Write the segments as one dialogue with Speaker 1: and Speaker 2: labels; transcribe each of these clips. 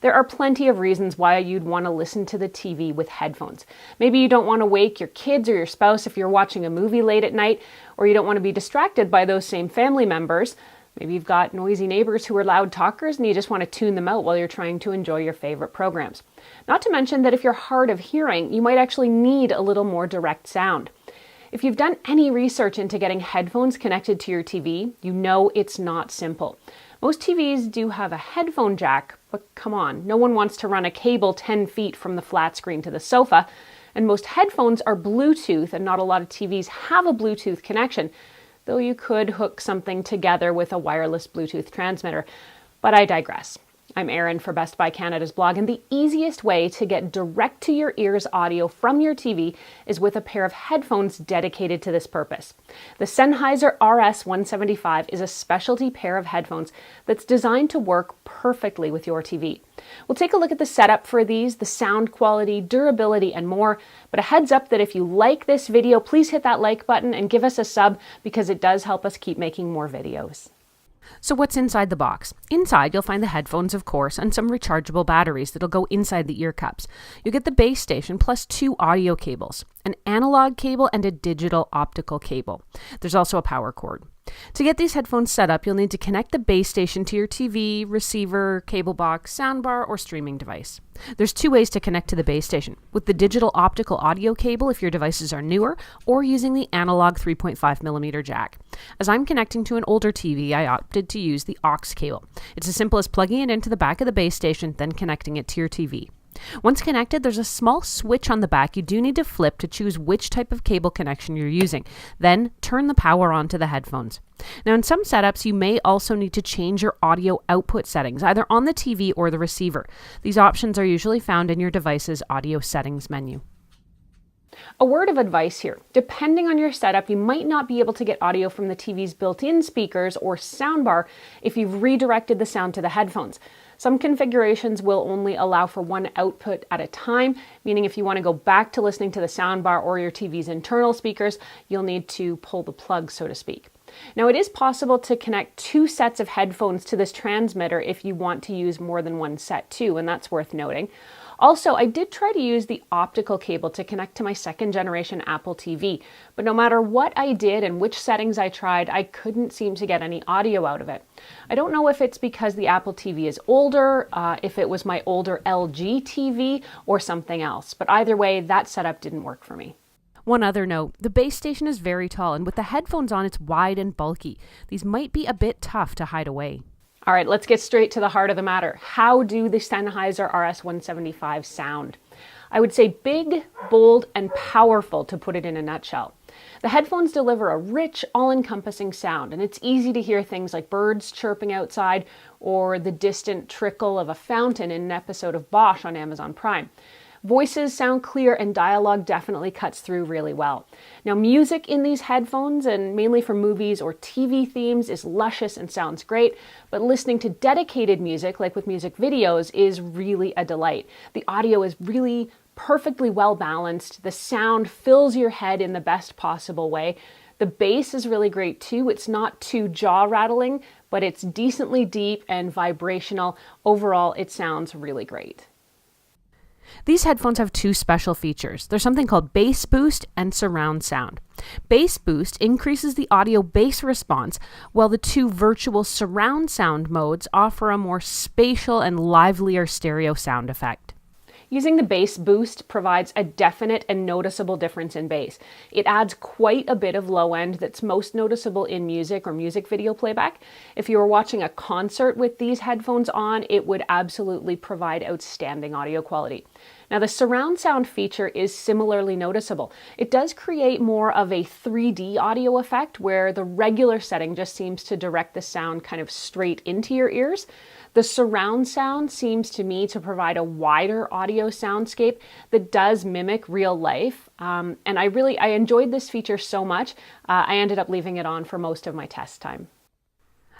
Speaker 1: There are plenty of reasons why you'd want to listen to the TV with headphones. Maybe you don't want to wake your kids or your spouse if you're watching a movie late at night, or you don't want to be distracted by those same family members. Maybe you've got noisy neighbors who are loud talkers and you just want to tune them out while you're trying to enjoy your favorite programs. Not to mention that if you're hard of hearing, you might actually need a little more direct sound. If you've done any research into getting headphones connected to your TV, you know it's not simple. Most TVs do have a headphone jack, but come on, no one wants to run a cable 10 feet from the flat screen to the sofa, and most headphones are Bluetooth, and not a lot of TVs have a Bluetooth connection, though you could hook something together with a wireless Bluetooth transmitter. But I digress. I'm Erin for Best Buy Canada's blog, and the easiest way to get direct to your ears audio from your TV is with a pair of headphones dedicated to this purpose. The Sennheiser RS 175 is a specialty pair of headphones that's designed to work perfectly with your TV. We'll take a look at the setup for these, the sound quality, durability, and more, but a heads up that if you like this video, please hit that like button and give us a sub because it does help us keep making more videos. So what's inside the box? Inside, you'll find the headphones, of course, and some rechargeable batteries that'll go inside the ear cups. You'll get the base station plus 2 audio cables, an analog cable and a digital optical cable. There's also a power cord. To get these headphones set up, you'll need to connect the base station to your TV, receiver, cable box, soundbar, or streaming device. There's 2 ways to connect to the base station, with the digital optical audio cable if your devices are newer, or using the analog 3.5mm jack. As I'm connecting to an older TV, I opted to use the aux cable. It's as simple as plugging it into the back of the base station, then connecting it to your TV. Once connected, there's a small switch on the back you do need to flip to choose which type of cable connection you're using. Then turn the power on to the headphones. Now, in some setups, you may also need to change your audio output settings, either on the TV or the receiver. These options are usually found in your device's audio settings menu. A word of advice here. Depending on your setup, you might not be able to get audio from the TV's built-in speakers or soundbar if you've redirected the sound to the headphones. Some configurations will only allow for one output at a time, meaning if you want to go back to listening to the soundbar or your TV's internal speakers, you'll need to pull the plug, so to speak. Now, it is possible to connect 2 sets of headphones to this transmitter if you want to use more than one set too, and that's worth noting. Also, I did try to use the optical cable to connect to my 2nd generation Apple TV, but no matter what I did and which settings I tried, I couldn't seem to get any audio out of it. I don't know if it's because the Apple TV is older, if it was my older LG TV, or something else, but either way, that setup didn't work for me. One other note, the base station is very tall, and with the headphones on, it's wide and bulky. These might be a bit tough to hide away. All right, let's get straight to the heart of the matter. How do the Sennheiser RS 175 sound? I would say big, bold, and powerful, to put it in a nutshell. The headphones deliver a rich, all-encompassing sound, and it's easy to hear things like birds chirping outside or the distant trickle of a fountain in an episode of Bosch on Amazon Prime. Voices sound clear and dialogue definitely cuts through really well. Now, music in these headphones, and mainly for movies or TV themes, is luscious and sounds great, but listening to dedicated music, like with music videos, is really a delight. The audio is really perfectly well balanced. The sound fills your head in the best possible way. The bass is really great too. It's not too jaw-rattling, but it's decently deep and vibrational. Overall, it sounds really great. These headphones have 2 special features. There's something called bass boost and surround sound. Bass boost increases the audio bass response, while the 2 virtual surround sound modes offer a more spatial and livelier stereo sound effect. Using the bass boost provides a definite and noticeable difference in bass. It adds quite a bit of low end that's most noticeable in music or music video playback. If you were watching a concert with these headphones on, it would absolutely provide outstanding audio quality. Now, the surround sound feature is similarly noticeable. It does create more of a 3D audio effect where the regular setting just seems to direct the sound kind of straight into your ears. The surround sound seems to me to provide a wider audio soundscape that does mimic real life. And I enjoyed this feature so much, I ended up leaving it on for most of my test time.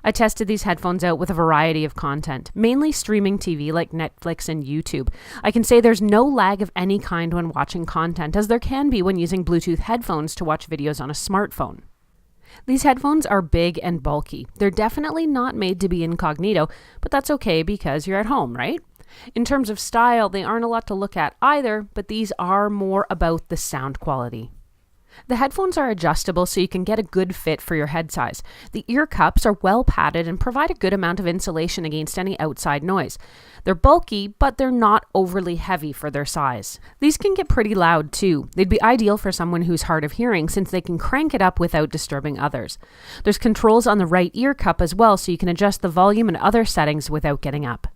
Speaker 1: I tested these headphones out with a variety of content, mainly streaming TV like Netflix and YouTube. I can say there's no lag of any kind when watching content, as there can be when using Bluetooth headphones to watch videos on a smartphone. These headphones are big and bulky. They're definitely not made to be incognito, but that's okay because you're at home, right? In terms of style, they aren't a lot to look at either, but these are more about the sound quality. The headphones are adjustable so you can get a good fit for your head size. The ear cups are well padded and provide a good amount of insulation against any outside noise. They're bulky, but they're not overly heavy for their size. These can get pretty loud too. They'd be ideal for someone who's hard of hearing since they can crank it up without disturbing others. There's controls on the right ear cup as well, so you can adjust the volume and other settings without getting up.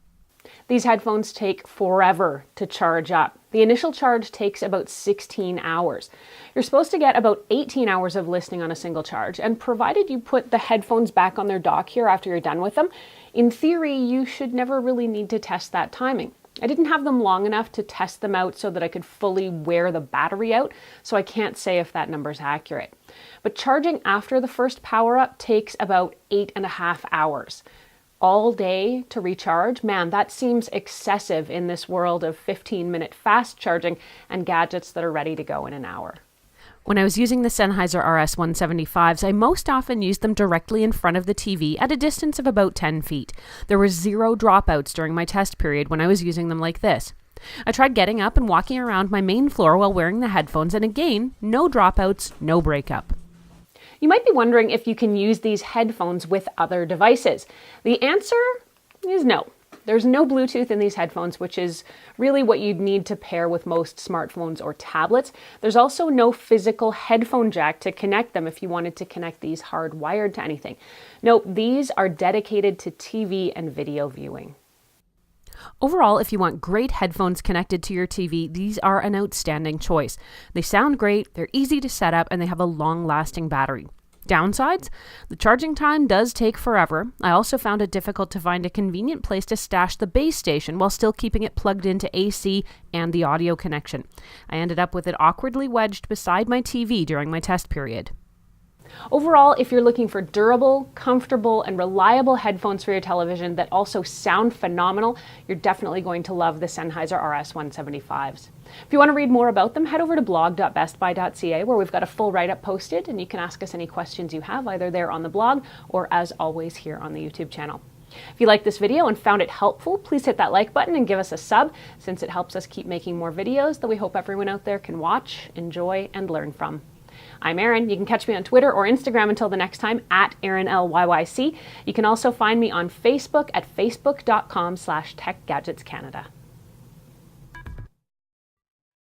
Speaker 1: These headphones take forever to charge up. The initial charge takes about 16 hours. You're supposed to get about 18 hours of listening on a single charge, and provided you put the headphones back on their dock here after you're done with them, in theory, you should never really need to test that timing. I didn't have them long enough to test them out so that I could fully wear the battery out, so I can't say if that number's accurate. But charging after the first power up takes about 8.5 hours. All day to recharge? Man, that seems excessive in this world of 15-minute fast charging and gadgets that are ready to go in an hour. When I was using the Sennheiser RS 175s, I most often used them directly in front of the TV at a distance of about 10 feet. There were 0 dropouts during my test period when I was using them like this. I tried getting up and walking around my main floor while wearing the headphones, and again, no dropouts, no breakup. You might be wondering if you can use these headphones with other devices. The answer is no. There's no Bluetooth in these headphones, which is really what you'd need to pair with most smartphones or tablets. There's also no physical headphone jack to connect them if you wanted to connect these hardwired to anything. Nope, these are dedicated to TV and video viewing. Overall, if you want great headphones connected to your TV, these are an outstanding choice. They sound great, they're easy to set up, and they have a long-lasting battery. Downsides? The charging time does take forever. I also found it difficult to find a convenient place to stash the base station while still keeping it plugged into AC and the audio connection. I ended up with it awkwardly wedged beside my TV during my test period. Overall, if you're looking for durable, comfortable, and reliable headphones for your television that also sound phenomenal, you're definitely going to love the Sennheiser RS 175s. If you want to read more about them, head over to blog.bestbuy.ca where we've got a full write-up posted, and you can ask us any questions you have either there on the blog or, as always, here on the YouTube channel. If you liked this video and found it helpful, please hit that like button and give us a sub, since it helps us keep making more videos that we hope everyone out there can watch, enjoy, and learn from. I'm Erin. You can catch me on Twitter or Instagram until the next time at ErinLYYC. You can also find me on Facebook at facebook.com/TechGadgetsCanada.